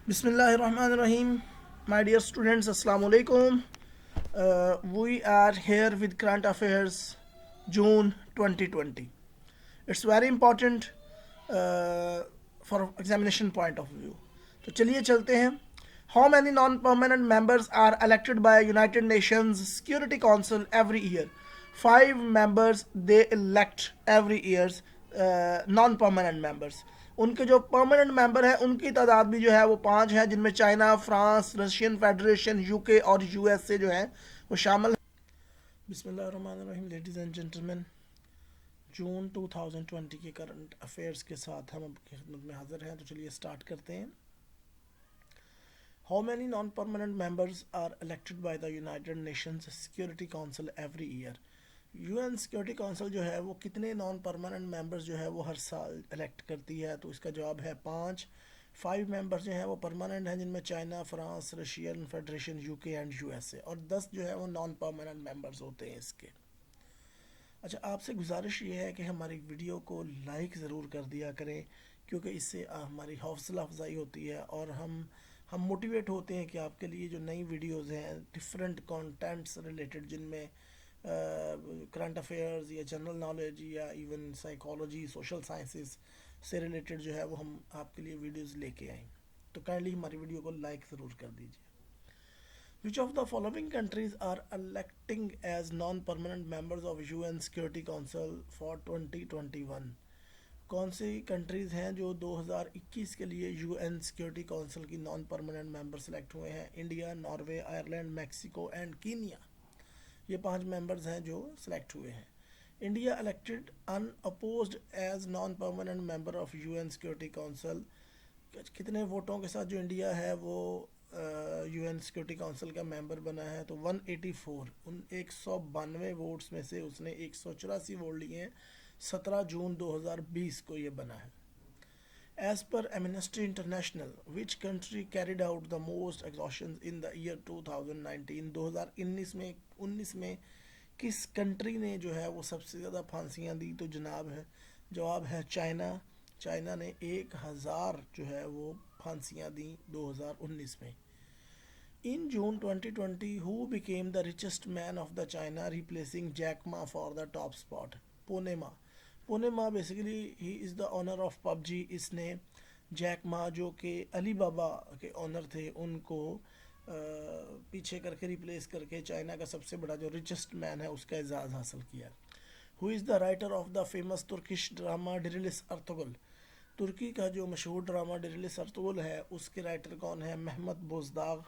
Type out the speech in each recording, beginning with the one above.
Bismillahirrahmanirrahim. My dear students, Assalamu alaikum. We are here with current affairs June 2020. It's very important for examination point of view. तो चलिए चलते हैं. How many non-permanent members are elected by United Nations Security Council every year? 5 members they elect every year non-permanent members. उनके जो permanent member है उनकी तादाद भी जो है वो 5 है, जिनमें China, France, Russian federation, UK और यूएसए जो है वो शामिल है. बिस्मिल्लाहिर्रहमानिर्रहीम. लेडीज एंड जेंटलमैन, जून 2020 के करंट अफेयर्स के साथ हम आपकी खिदमत में हाजिर हैं. तो चलिए स्टार्ट करते हैं. How many non permanent members are elected by the United Nations Security Council every year. UN Security Council जो है वो कितने नॉन परमानेंट मेंबर्स जो है वो हर साल इलेक्ट करती है? तो इसका जवाब है 5. 5 मेंबर्स जो हैं वो परमानेंट हैं, जिनमें China, France, Russian federation, UK and USA, और 10 जो है वो नॉन परमानेंट मेंबर्स होते हैं इसके. अच्छा, आपसे गुजारिश ये है कि हमारी वीडियो को लाइक ज़रूर कर दिया करें, क्योंकि इससे हमारी हौसला अफजाई होती है और हम मोटिवेट होते हैं कि आपके लिए जो नई वीडियोज़ हैं डिफरेंट कॉन्टेंट्स रिलेटेड, जिनमें करंट अफेयर्स या जनरल नॉलेज या इवन साइकोलॉजी, सोशल साइंसेस से रिलेटेड जो है वो हम आपके लिए वीडियोस लेके आए. तो काइंडली हमारी वीडियो को लाइक ज़रूर कर दीजिए. Which of the following countries are electing as non permanent members of UN Security Council for 2021. कौन सी कंट्रीज़ हैं जो 2021 के लिए यूएन सिक्योरिटी काउंसिल की नॉन परमानेंट मेंबर सेलेक्ट हुए हैं? India, Norway, Ireland, Mexico and Kenya. ये 5 मेंबर्स हैं जो सिलेक्ट हुए हैं. India elected unopposed as non permanent member of UN Security Council. कितने वोटों के साथ जो इंडिया है वो यूएन सिक्योरिटी काउंसिल का मेंबर बना है? तो 184. उन 192 वोट्स में से उसने 184 वोट लिए हैं. 17 जून 2020 को ये बना है. As per Amnesty International, which country carried out the most executions in the year 2019? 2019 में किस कंट्री ने जो है वो सबसे ज़्यादा फांसियाँ दी? तो जवाब है चाइना. चाइना ने 1000 जो है वो फांसियाँ दी 2019 में. In June 2020, who became the richest man of the China, replacing Jack Ma for the top spot? Pony Ma basically he is the owner of PUBG. इसने जैक मा जो कि अली बाबा के ऑनर थे उनको पीछे करके रिप्लेस करके चाइना का सबसे बड़ा जो रिचेस्ट मैन है उसका एजाज़ हासिल किया. Who is the writer of the famous Turkish drama Dirilis Ertugrul. तुर्की का जो मशहूर ड्रामा डिरिलिस अर्तुगुल है उसके राइटर कौन है? महमद बोजदाग.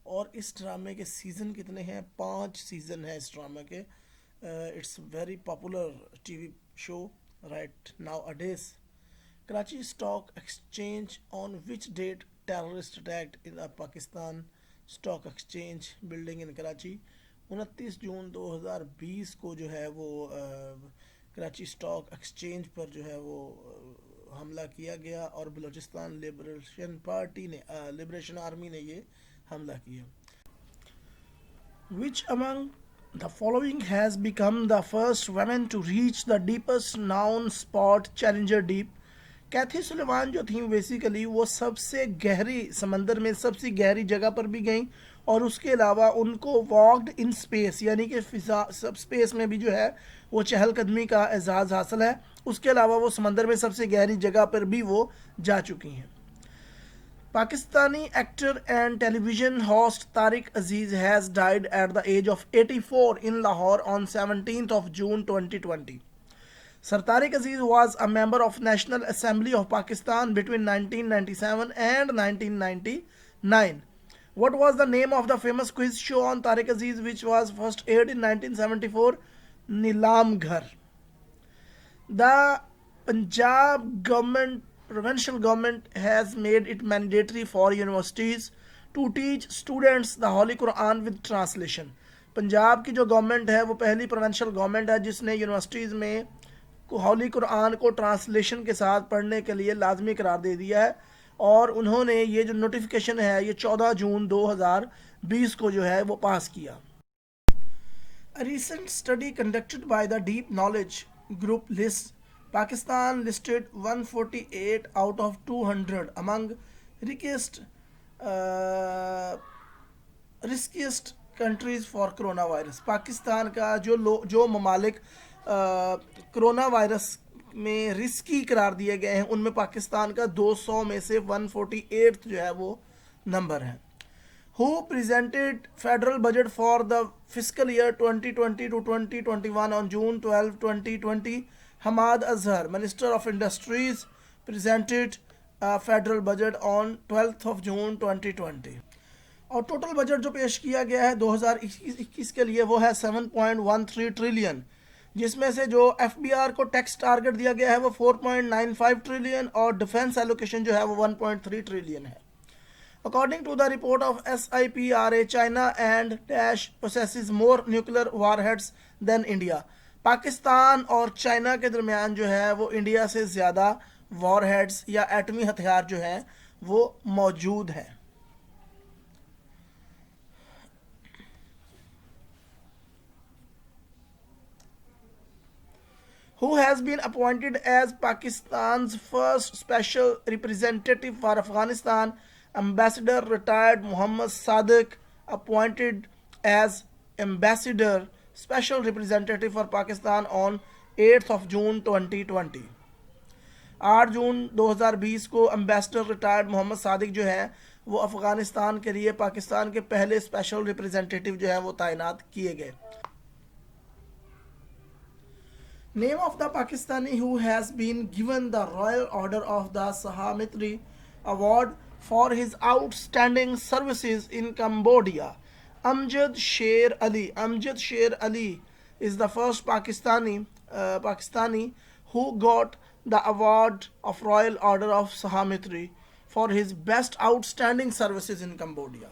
और इस ड्रामे के सीज़न कितने हैं? 5 सीज़न है इस ड्रामे के. It's very popular TV show right nowadays. Karachi Stock Exchange, on which date terrorist attacked in a Pakistan Stock Exchange building in Karachi? 29 जून 2020 को जो है वो कराची स्टॉक एक्सचेंज पर जो है वो हमला किया गया और बलूचिस्तान लिबरेशन आर्मी ने ये हमला किया. Which among the following has become the first woman to reach the deepest known spot, Challenger Deep? कैथी सुलेमान जो थी बेसिकली वो सबसे गहरी समंदर में सबसे गहरी जगह पर भी गई, और उसके अलावा उनको वॉक्ड इन स्पेस यानी कि फिजा सब स्पेस में भी जो है वो चहलकदमी का एजाज़ हासिल है. उसके अलावा वो समंदर में सबसे गहरी जगह पर भी वो जा चुकी हैं. Pakistani actor and television host Tariq Aziz has died at the age of 84 in Lahore on 17th of June 2020. Sir Tariq Aziz was a member of National Assembly of Pakistan between 1997 and 1999. What was the name of the famous quiz show on Tariq Aziz which was first aired in 1974? Nilam Ghar. The Punjab provincial government has made it mandatory for universities to teach students the Holy Quran with translation. Punjab की जो government है वो पहली provincial government है जिसने universities में हॉली कुरान को translation के साथ पढ़ने के लिए लाजमी करार दे दिया है. और उन्होंने ये जो नोटिफिकेशन है ये 14 जून 2020 को जो है वो पास किया. A recent study conducted by the Deep Knowledge Group lists Pakistan listed 148 out of 200 among richest riskiest countries for corona virus. Pakistan का जो ममालिक कोरोना वायरस में रिस्की करार दिए गए हैं उनमें पाकिस्तान का 200 में से 148 जो है वो नंबर है। Who presented federal budget for the fiscal year 2020 to 2021 on June 12, 2020? Hamad Azhar, Minister of Industries, presented a federal budget on 12th of June 2020. और टोटल बजट जो पेश किया गया है 2021 के लिए वो है 7.13 ट्रिलियन, जिसमें से जो एफबीआर को टैक्स टारगेट दिया गया है वो 4.95 ट्रिलियन और डिफेंस एलोकेशन जो है वो 1.3 ट्रिलियन है। According to the report of SIPRA, China and dash possesses more nuclear warheads than India. Pakistan और चाइना के दरमियान जो है वो इंडिया से ज़्यादा वॉरहेड्स या एटमी हथियार जो है वो मौजूद है। Who has been appointed as Pakistan's first special representative for Afghanistan? Ambassador retired Muhammad Sadiq appointed as Ambassador Special Representative for Pakistan on 8th of June 2020. 8 जून 2020 को एम्बेसडर रिटायर्ड मोहम्मद सादिक जो है वो अफगानिस्तान के लिए पाकिस्तान के पहले स्पेशल रिप्रेजेंटेटिव जो है वो तैनात किए गए। Name of the Pakistani who has been given the Royal Order of the Sahamitri Award for his outstanding services in Cambodia. Amjad Sher Ali. Amjad Sher Ali is the first Pakistani who got the award of Royal Order of Sahamitri for his best outstanding services in Cambodia.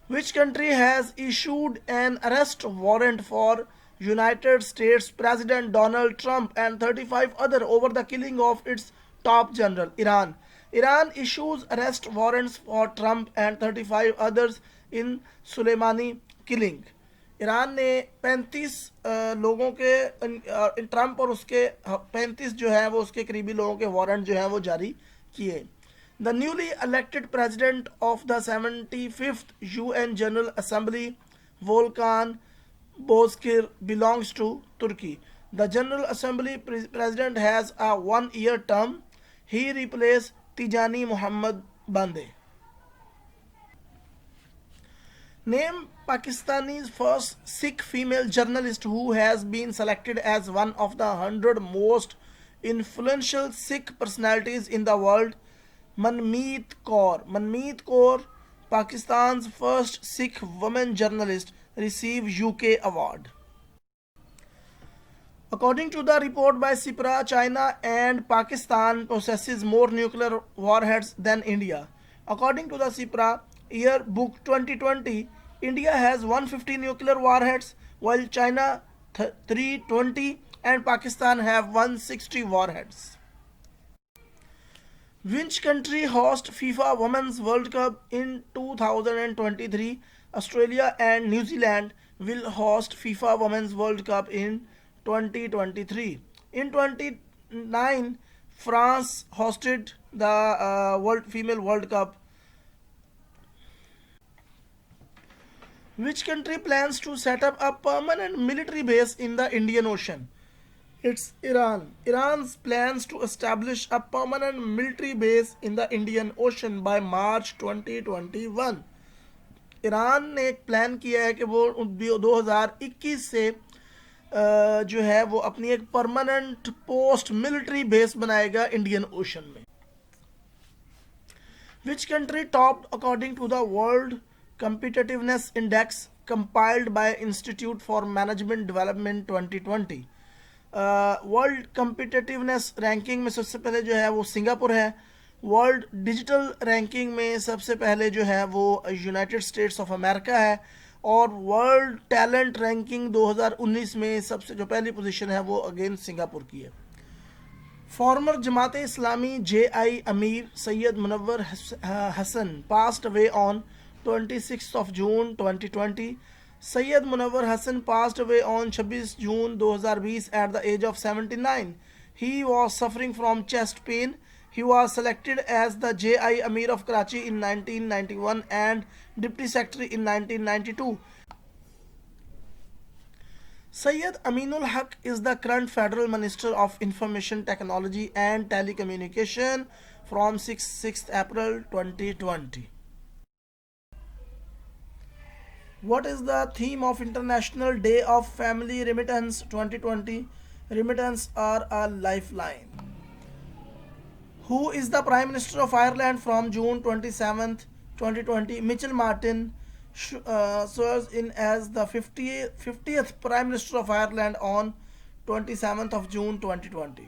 Which country has issued an arrest warrant for United States President Donald Trump and 35 other over the killing of its top general? Iran. Iran issues arrest warrants for Trump and 35 others in Soleimani killing. Iran ने 35 लोगों के Trump और उसके 35 जो है वो उसके करीबी लोगों के वारंट जो है वो जारी किए। The newly elected president of the 75th UN General Assembly, Volkan Bozkir, belongs to Turkey. The General Assembly president has a 1-year term. He replaced Tijani Muhammad Bande. Name Pakistani's first Sikh female journalist who has been selected as one of the 100 most influential Sikh personalities in the world. Manmeet Kaur. Manmeet Kaur, Pakistan's first Sikh woman journalist, received UK award. According to the report by SIPRA, China and Pakistan possesses more nuclear warheads than India. According to the SIPRA Yearbook 2020, India has 150 nuclear warheads, while China 320 and Pakistan have 160 warheads. Which country hosts FIFA Women's World Cup in 2023? Australia and New Zealand will host FIFA Women's World Cup in 2023. In 2009, France hosted the Female World Cup. Which country plans to set up a permanent military base in the Indian Ocean? It's Iran. Iran plans to establish a permanent military base in the Indian Ocean by March 2021. Iran ने एक plan किया है कि वो 2021 से जो है वो अपनी एक परमानेंट पोस्ट मिलिट्री बेस बनाएगा इंडियन ओशन में. Which country topped according to the World Competitiveness Index compiled by Institute for Management Development 2020? World competitiveness ranking में सबसे पहले जो है वो सिंगापुर है. वर्ल्ड डिजिटल रैंकिंग में सबसे पहले जो है वो यूनाइटेड स्टेट्स ऑफ अमेरिका है. और वर्ल्ड टैलेंट रैंकिंग 2019 में सबसे जो पहली पोजीशन है वो अगेन सिंगापुर की है. फॉर्मर जमात इस्लामी JI अमीर Syed Munawar Hasan passed away on 26 of June 2020. Sayyid Munawwar Hassan passed away on 26 June 2020 at the age of 79. He was suffering from chest pain. He was selected as the J.I. Amir of Karachi in 1991 and Deputy Secretary in 1992. Syed Aminul Haq is the current Federal Minister of Information Technology and Telecommunication from 6th April 2020. What is the theme of International Day of Family Remittance 2020? Remittance are a lifeline. Who is the Prime Minister of Ireland from June 27th, 2020? Mitchell Martin serves in as the 50th Prime Minister of Ireland on 27th of June 2020.